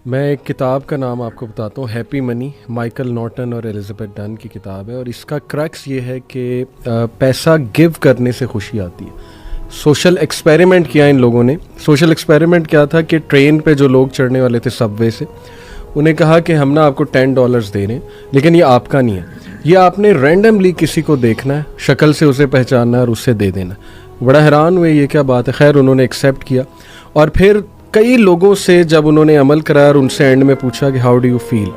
میں ایک کتاب کا نام آپ کو بتاتا ہوں، ہیپی منی، مائیکل نارٹن اور ایلزبتھ ڈن کی کتاب ہے، اور اس کا کرکس یہ ہے کہ پیسہ گیو کرنے سے خوشی آتی ہے۔ سوشل ایکسپیریمنٹ کیا ان لوگوں نے۔ سوشل ایکسپیریمنٹ کیا تھا کہ ٹرین پہ جو لوگ چڑھنے والے تھے سب وے سے، انہیں کہا کہ ہم نا آپ کو $10 دے رہے ہیں، لیکن یہ آپ کا نہیں ہے، یہ آپ نے رینڈملی کسی کو دیکھنا ہے، شکل سے اسے پہچاننا ہے اور اسے دے دینا۔ بڑا حیران ہوئے یہ کیا بات ہے، خیر انہوں نے ایکسیپٹ کیا، اور پھر کئی لوگوں سے جب انہوں نے عمل کرایا اور ان سے اینڈ میں پوچھا کہ ہاؤ ڈو یو فیل،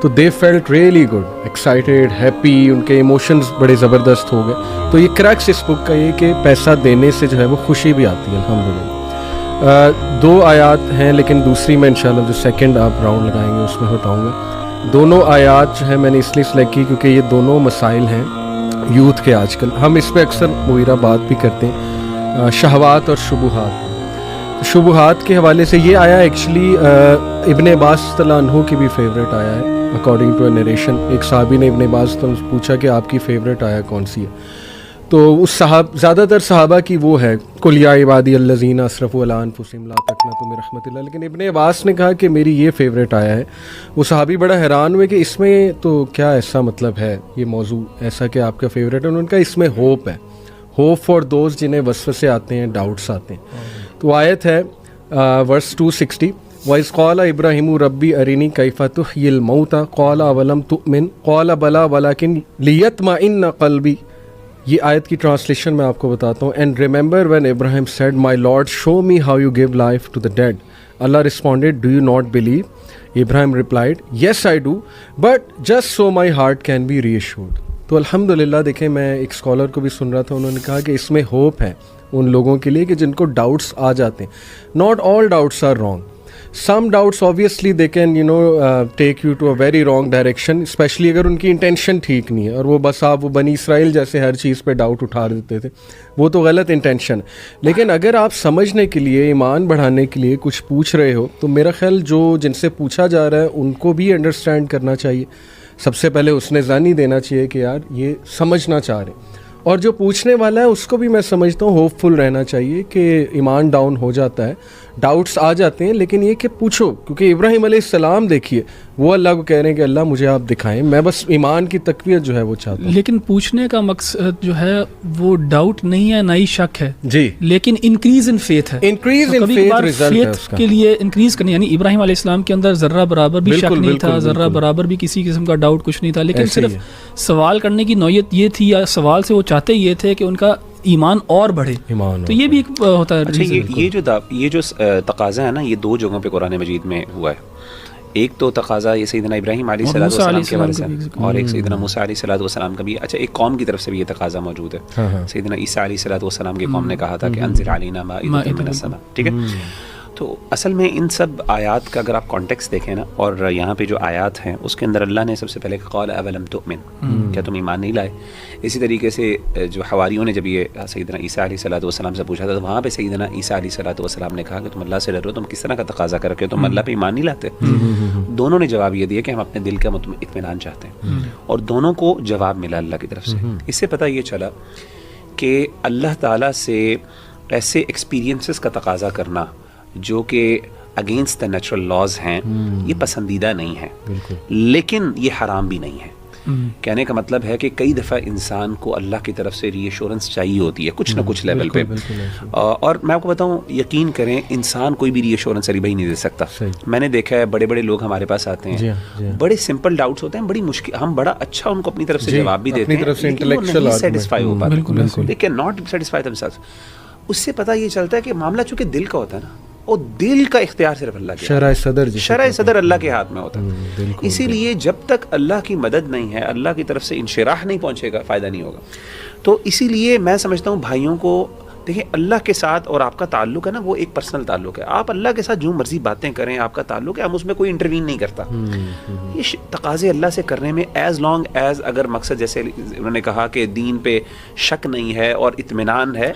تو they felt really good, excited, happy, ان کے ایموشنز بڑے زبردست ہو گئے۔ تو یہ کریکس اس بک کا یہ کہ پیسہ دینے سے جو ہے وہ خوشی بھی آتی ہے الحمدللہ۔ 2 آیات ہیں، لیکن دوسری میں انشاءاللہ جو سیکنڈ آپ راؤنڈ لگائیں گے اس میں بتاؤں گا۔ دونوں آیات جو ہیں میں نے اس لیے سلیکٹ کی کیونکہ یہ دونوں مسائل ہیں یوتھ کے آج کل، ہم اس پہ اکثر مغیرہ بات بھی کرتے ہیں، شہوات اور شبہات۔ شبہات کے حوالے سے یہ آیا ایکچولی ابن عباس رضی اللہ عنہ کی بھی فیوریٹ آیا ہے، اکارڈنگ ٹو اے نریشن۔ ایک صحابی نے ابن عباس سے پوچھا کہ آپ کی فیوریٹ آیا کون سی ہے، تو اس زیادہ تر صحابہ کی وہ ہے قل یا عبادی الذین اسرفوا علی انفسہم لا تقنطوا من رحمۃ اللہ، لیکن ابن عباس نے کہا کہ میری یہ فیوریٹ آیا ہے۔ وہ صحابی بڑا حیران ہوئے کہ اس میں تو کیا ایسا مطلب ہے، یہ موضوع ایسا کہ آپ کا فیوریٹ ہے؟ انہوں نے کہا اس میں ہوپ ہے، ہوپ فار دوز جنہیں وسوسے آتے ہیں، ڈاؤٹس آتے ہیں۔ تو آیت ہے ورس 260، وَإِذْ قَالَ إِبْرَاهِيمُ رَبِّ أَرِنِي كَيْفَ تُحْيِي الْمَوْتَى قَالَ أَوَلَمْ تُؤْمِنْ قَالَ بَلَىٰ وَلَٰكِنْ لِيَطْمَئِنَّ قَلْبِي۔ یہ آیت کی ٹرانسلیشن میں آپ کو بتاتا ہوں۔ And remember when Ibrahim said my lord show me how you give life to the dead, Allah responded do you not believe, Ibrahim replied yes I do but just so my heart can be reassured. تو الحمدللہ دیکھیں، میں ایک scholar کو بھی سن رہا تھا، انہوں نے کہا کہ اس میں ہوپ ہے ان لوگوں کے لیے کہ جن کو ڈاؤٹس آ جاتے ہیں۔ Not all doubts are wrong, some doubts obviously they can take you to a very wrong direction، especially اگر ان کی انٹینشن ٹھیک نہیں ہے، اور وہ بس آپ وہ بنی اسرائیل جیسے ہر چیز پہ ڈاؤٹ اٹھا دیتے تھے، وہ تو غلط انٹینشن۔ لیکن اگر آپ سمجھنے کے لیے، ایمان بڑھانے کے لیے کچھ پوچھ رہے ہو، تو میرا خیال جن سے پوچھا جا رہا ہے ان کو بھی انڈرسٹینڈ کرنا چاہیے۔ سب سے پہلے اس نے ضانی دینا چاہیے کہ یار یہ سمجھنا چاہ رہے ہیں، اور جو پوچھنے والا ہے اس کو بھی میں سمجھتا ہوں ہوپ فل رہنا چاہیے کہ ایمان ڈاؤن ہو جاتا ہے، ڈاؤٹس آ جاتے ہیں، لیکن یہ کہ پوچھو، کیونکہ ابراہیم علیہ السلام دیکھیے وہ اللہ کو کہہ رہے ہیں کہ اللہ مجھے آپ دکھائیں، میں بس ایمان کی تقویت جو ہے وہ چاہتا ہوں۔ لیکن پوچھنے کا مقصد جو ہے وہ ڈاؤٹ نہیں ہے، نہ ہی شک ہے جی، لیکن انکریز ان فیتھ ہے، انکریز ان فیتھ ریزلٹ ہے اس کا۔ کے لیے انکریز کرنی، یعنی ابراہیم علیہ السلام کے اندر ذرہ برابر بھی شک نہیں تھا، ذرہ برابر بھی کسی قسم کا ڈاؤٹ کچھ نہیں تھا، لیکن صرف سوال کرنے کی نوعیت یہ تھی، یا سوال سے وہ چاہتے یہ تھے کہ ان کا ایمان اور بڑھے، تو یہ بھی ایک ہوتا ہے۔ اچھا، یہ جو تقاضا ہے نا، یہ 2 جگہوں پہ قرآن مجید میں ہوا ہے۔ ایک تو تقاضا یہ سیدنا ابراہیم علیہ السلام کے بارے سے، اور ایک سیدنا موسیٰ علیہ السلام کا بھی۔ اچھا، ایک قوم کی طرف سے بھی یہ تقاضا موجود ہے، سیدنا عیسیٰ علیہ السلام کی قوم نے کہا تھا کہ انزل علینا مائدۃ من السماء، ٹھیک ہے۔ تو اصل میں ان سب آیات کا اگر آپ کانٹیکس دیکھیں نا، اور یہاں پہ جو آیات ہیں اس کے اندر اللہ نے سب سے پہلے قال اولم تؤمن، کیا تم ایمان نہیں لائے؟ اسی طریقے سے جو حواریوں نے جب یہ سیدنا عیسیٰ علیہ السلام سے پوچھا تھا، تو وہاں پہ سیدنا عیسیٰ علیہ السلام نے کہا کہ تم اللہ سے ڈرو، تم کس طرح کا تقاضا کر کے تم اللہ پہ ایمان نہیں لاتے؟ دونوں نے جواب یہ دیا کہ ہم اپنے دل کا اطمینان چاہتے ہیں، اور دونوں کو جواب ملا اللہ کی طرف سے۔ اس سے پتہ یہ چلا کہ اللہ تعالیٰ سے ایسے ایکسپیرینسز کا تقاضا کرنا جو کہ اگینسٹ دا نیچرل لاز ہیں، یہ پسندیدہ نہیں ہے، لیکن یہ حرام بھی نہیں ہے۔ کہنے کا مطلب ہے کہ کئی دفعہ انسان کو اللہ کی طرف سے ری ایشورنس چاہیے ہوتی ہے کچھ نہ کچھ لیول پہ، اور میں آپ کو بتاؤں، یقین کریں انسان کوئی بھی ری ایشورنس علی بھائی نہیں دے سکتا۔ میں نے دیکھا ہے بڑے بڑے لوگ ہمارے پاس آتے ہیں، بڑے سمپل ڈاؤٹس ہوتے ہیں، بڑی مشکل، ہم بڑا اچھا ان کو اپنی طرف سے جواب بھی دیتے ہیں، لیکن وہ نہیں سیٹسفائی ہو پاتے، they can not satisfy them self. اس سے پتہ یہ چلتا ہے کہ معاملہ چونکہ دل کا ہوتا ہے نا، اور دل کا اختیار صرف اللہ کے، شرع صدر اللہ کے ہاتھ میں ہوتا ہے۔ اسی لیے جب تک اللہ کی مدد نہیں ہے، اللہ کی طرف سے انشراح نہیں پہنچے گا، فائدہ نہیں ہوگا۔ تو اسی لیے میں سمجھتا ہوں بھائیوں کو، دیکھیں اللہ کے ساتھ اور آپ کا تعلق ہے نا، وہ ایک پرسنل تعلق ہے، آپ اللہ کے ساتھ جو مرضی باتیں کریں، آپ کا تعلق ہے، ہم اس میں کوئی انٹروین نہیں کرتا۔ یہ تقاضے اللہ سے کرنے میں ایز لانگ ایز، اگر مقصد جیسے انہوں نے کہا کہ دین پہ شک نہیں ہے اور اطمینان ہے،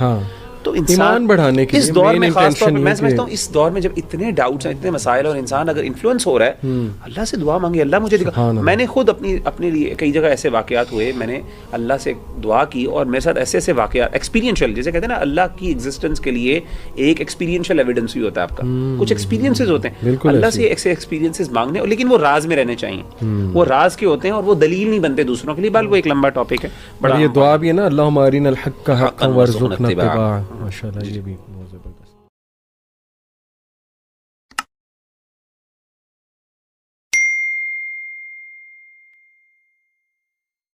تو ایمان بڑھانے کے اس دور میں خاص طور پہ میں سمجھتا ہوں اس دور میں جب اتنے ڈاؤٹس ہیں, اتنے مسائل, اور انسان اگر انفلوئنس ہو رہا ہے, اللہ سے دعا مانگے, اللہ مجھے دکھا. میں نے خود اپنے لیے کئی جگہ ایسے واقعات ہوئے, میں نے اللہ سے دعا کی اور میرے ساتھ ایسے ایسے واقعات ایکسپیرینشیل, جیسے کہتے ہیں نا اللہ کی ایگزسٹنس کے لیے ایک ایکسپیرینشیل ایویڈنس بھی ہوتا ہے آپ کا, کچھ ایکسپیرینسز ہوتے ہیں اللہ سے, ایسے ایکسپیرینسز مانگنے, لیکن وہ راز میں رہنے چاہیے, وہ راز کے ہوتے ہیں اور وہ دلیل نہیں بنتے دوسروں کے لیے, بلکہ وہ ایک لمبا ٹاپک ہے. بڑا یہ دعا بھی ہے نا, اللہم ارنا الحق حقا وارزقنا اتباعہ, ماشاءاللہ یہ بھی بہت زبردست.